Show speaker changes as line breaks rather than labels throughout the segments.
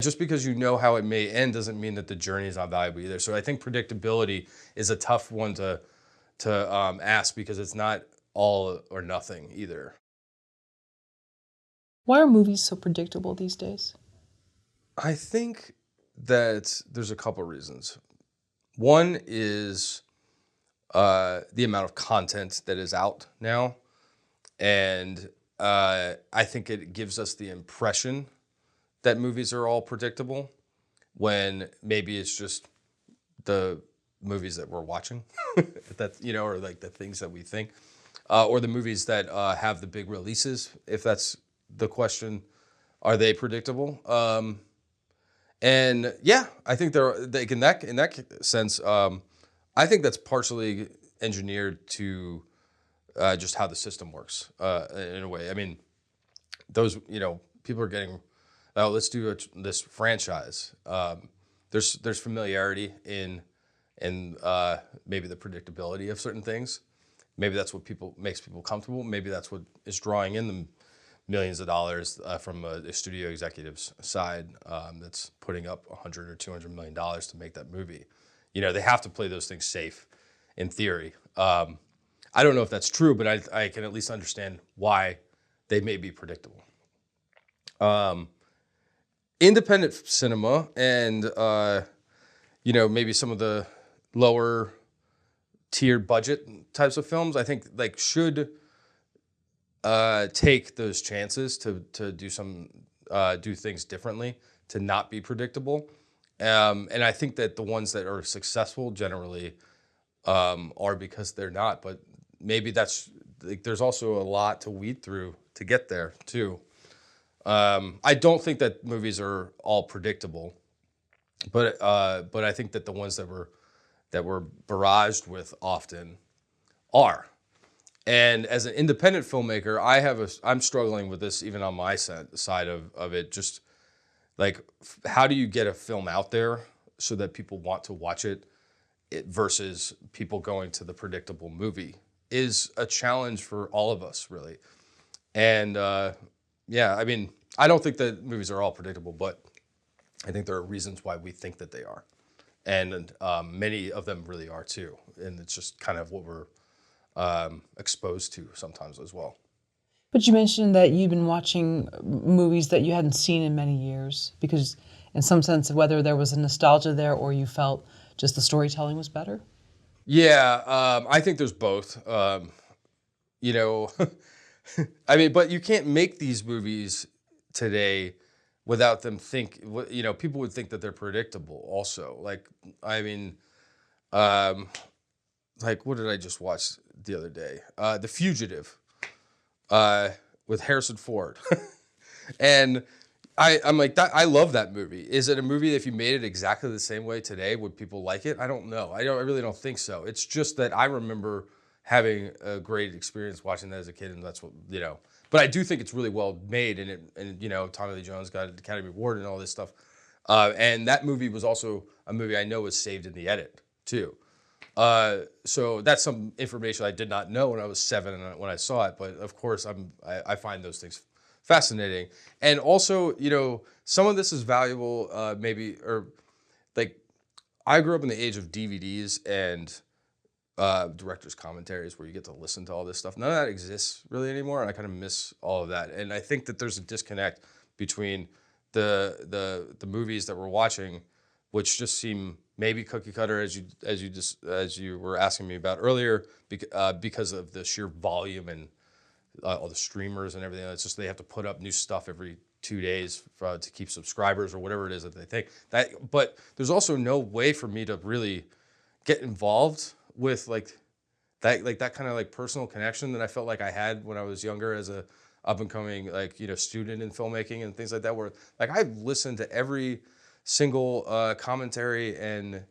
Just because you know how it may end doesn't mean that the journey is not valuable either. So I think predictability is a tough one to ask because it's not all or nothing either.
Why are movies so predictable these days?
I think that there's a couple reasons. One is the amount of content that is out now, and I think it gives us the impression that movies are all predictable when maybe it's just the movies that we're watching, that or like the things that we think, or the movies that have the big releases. If that's the question, are they predictable? And yeah, I think in that sense. I think that's partially engineered to just how the system works in a way. I mean, those people are getting, oh, let's do this franchise. There's familiarity in maybe the predictability of certain things. Maybe that's what makes people comfortable. Maybe that's what is drawing in the millions of dollars from a studio executive's side that's putting up $100 or $200 million to make that movie. They have to play those things safe, in theory. I don't know if that's true, but I can at least understand why they may be predictable. Independent cinema and maybe some of the lower tiered budget types of films, I think should take those chances to do things differently, to not be predictable. And I think that the ones that are successful generally are because they're not. But maybe there's also a lot to weed through to get there too. I don't think that movies are all predictable, but I think that the ones that we're barraged with often are. And as an independent filmmaker, I'm struggling with this even on my side of it. Just like, how do you get a film out there so that people want to watch it versus people going to the predictable movie is a challenge for all of us, really. And yeah, I mean, I don't think that movies are all predictable, but I think there are reasons why we think that they are. And many of them really are too. And it's just kind of what we're exposed to sometimes as well.
But you mentioned that you've been watching movies that you hadn't seen in many years because, in some sense, whether there was a nostalgia there or you felt just the storytelling was better?
Yeah, I think there's both. I mean, but you can't make these movies today without them people would think that they're predictable also. Like, I mean, like, what did I just watch the other day? The Fugitive with Harrison Ford. And I'm like, I love that movie. Is it a movie that if you made it exactly the same way today, would people like it? I don't know. I really don't think so. It's just that I remember having a great experience watching that as a kid, and that's what. But I do think it's really well made, and Tommy Lee Jones got an Academy Award and all this stuff. And that movie was also a movie I know was saved in the edit too. So that's some information I did not know when I was 7 when I saw it. But of course, I find those things fascinating. And also, some of this is valuable, maybe, or like, I grew up in the age of DVDs and director's commentaries where you get to listen to all this stuff. None of that exists really anymore, and I kind of miss all of that. And I think that there's a disconnect between the movies that we're watching, which just seem maybe cookie cutter, as you were asking me about earlier, because of the sheer volume and all the streamers and everything. It's just they have to put up new stuff every 2 days to keep subscribers or whatever it is that they think. But there's also no way for me to really get involved with that kind of like personal connection that I felt like I had when I was younger as a up and coming student in filmmaking and things like that. Where like I've listened to every single commentary and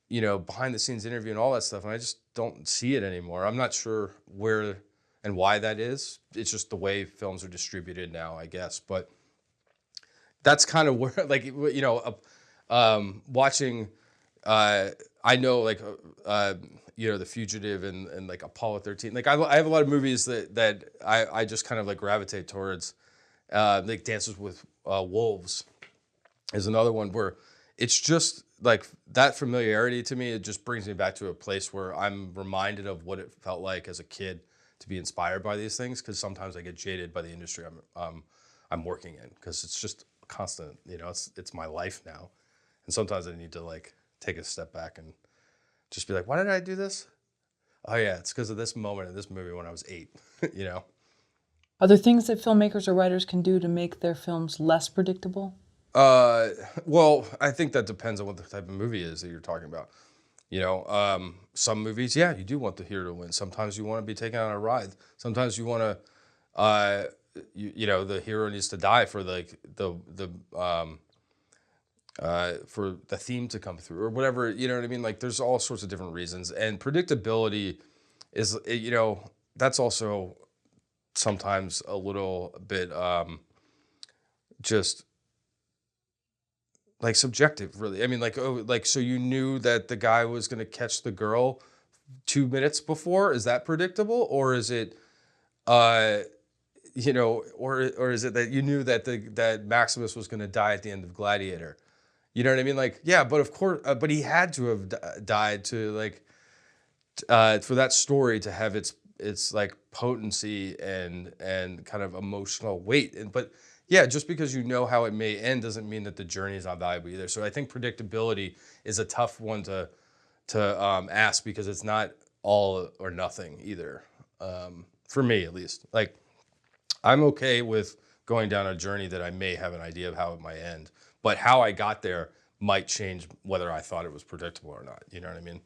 behind the scenes interview and all that stuff, and I just don't see it anymore. I'm not sure where and why that is. It's just the way films are distributed now, I guess. But that's kind of where, like, watching. I know, like, The Fugitive and like Apollo 13. Like, I have a lot of movies that I just kind of like gravitate towards, like Dances with Wolves. is another one where it's just like that familiarity to me. It just brings me back to a place where I'm reminded of what it felt like as a kid to be inspired by these things. Because sometimes I get jaded by the industry I'm working in, because it's just constant. You know, it's my life now, and sometimes I need to like take a step back and just be like, why did I do this? Oh yeah, it's because of this moment in this movie when I was 8. You know.
Are there things that filmmakers or writers can do to make their films less predictable?
Well, I think that depends on what the type of movie is that you're talking about. You know, some movies, yeah, you do want the hero to win. Sometimes you want to be taken on a ride. Sometimes you want to, you know, the hero needs to die for like for the theme to come through or whatever. You know what I mean? Like, there's all sorts of different reasons, and predictability is, you know, that's also sometimes a little bit just like subjective, really. I mean, like, oh, like, so you knew that the guy was going to catch the girl 2 minutes before. Is that predictable? Or is it, you know, or is it that you knew that that Maximus was going to die at the end of Gladiator? You know what I mean? Like, yeah, but of course, but he had to have died to like, for that story to have its like potency and kind of emotional weight. And but yeah, just because you know how it may end doesn't mean that the journey is not valuable either. So I think predictability is a tough one to ask, because it's not all or nothing either. For me, at least. Like, I'm okay with going down a journey that I may have an idea of how it might end, but how I got there might change whether I thought it was predictable or not. You know what I mean?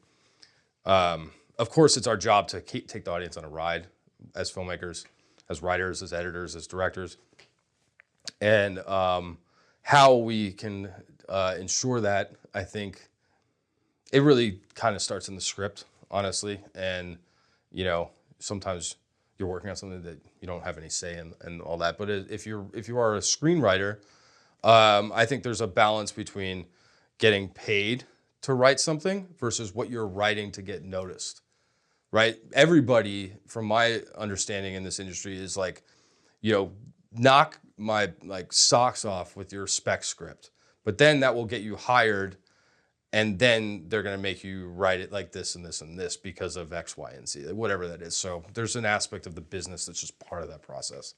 Of course, it's our job to take the audience on a ride as filmmakers, as writers, as editors, as directors. And how we can ensure that, I think it really kind of starts in the script, honestly. And, you know, sometimes you're working on something that you don't have any say in and all that. But if you are a screenwriter, I think there's a balance between getting paid to write something versus what you're writing to get noticed, right? Everybody, from my understanding in this industry, is like, you know, knock my like socks off with your spec script, but then that will get you hired, and then they're going to make you write it like this and this and this because of X, Y, and Z, whatever that is. So there's an aspect of the business that's just part of that process.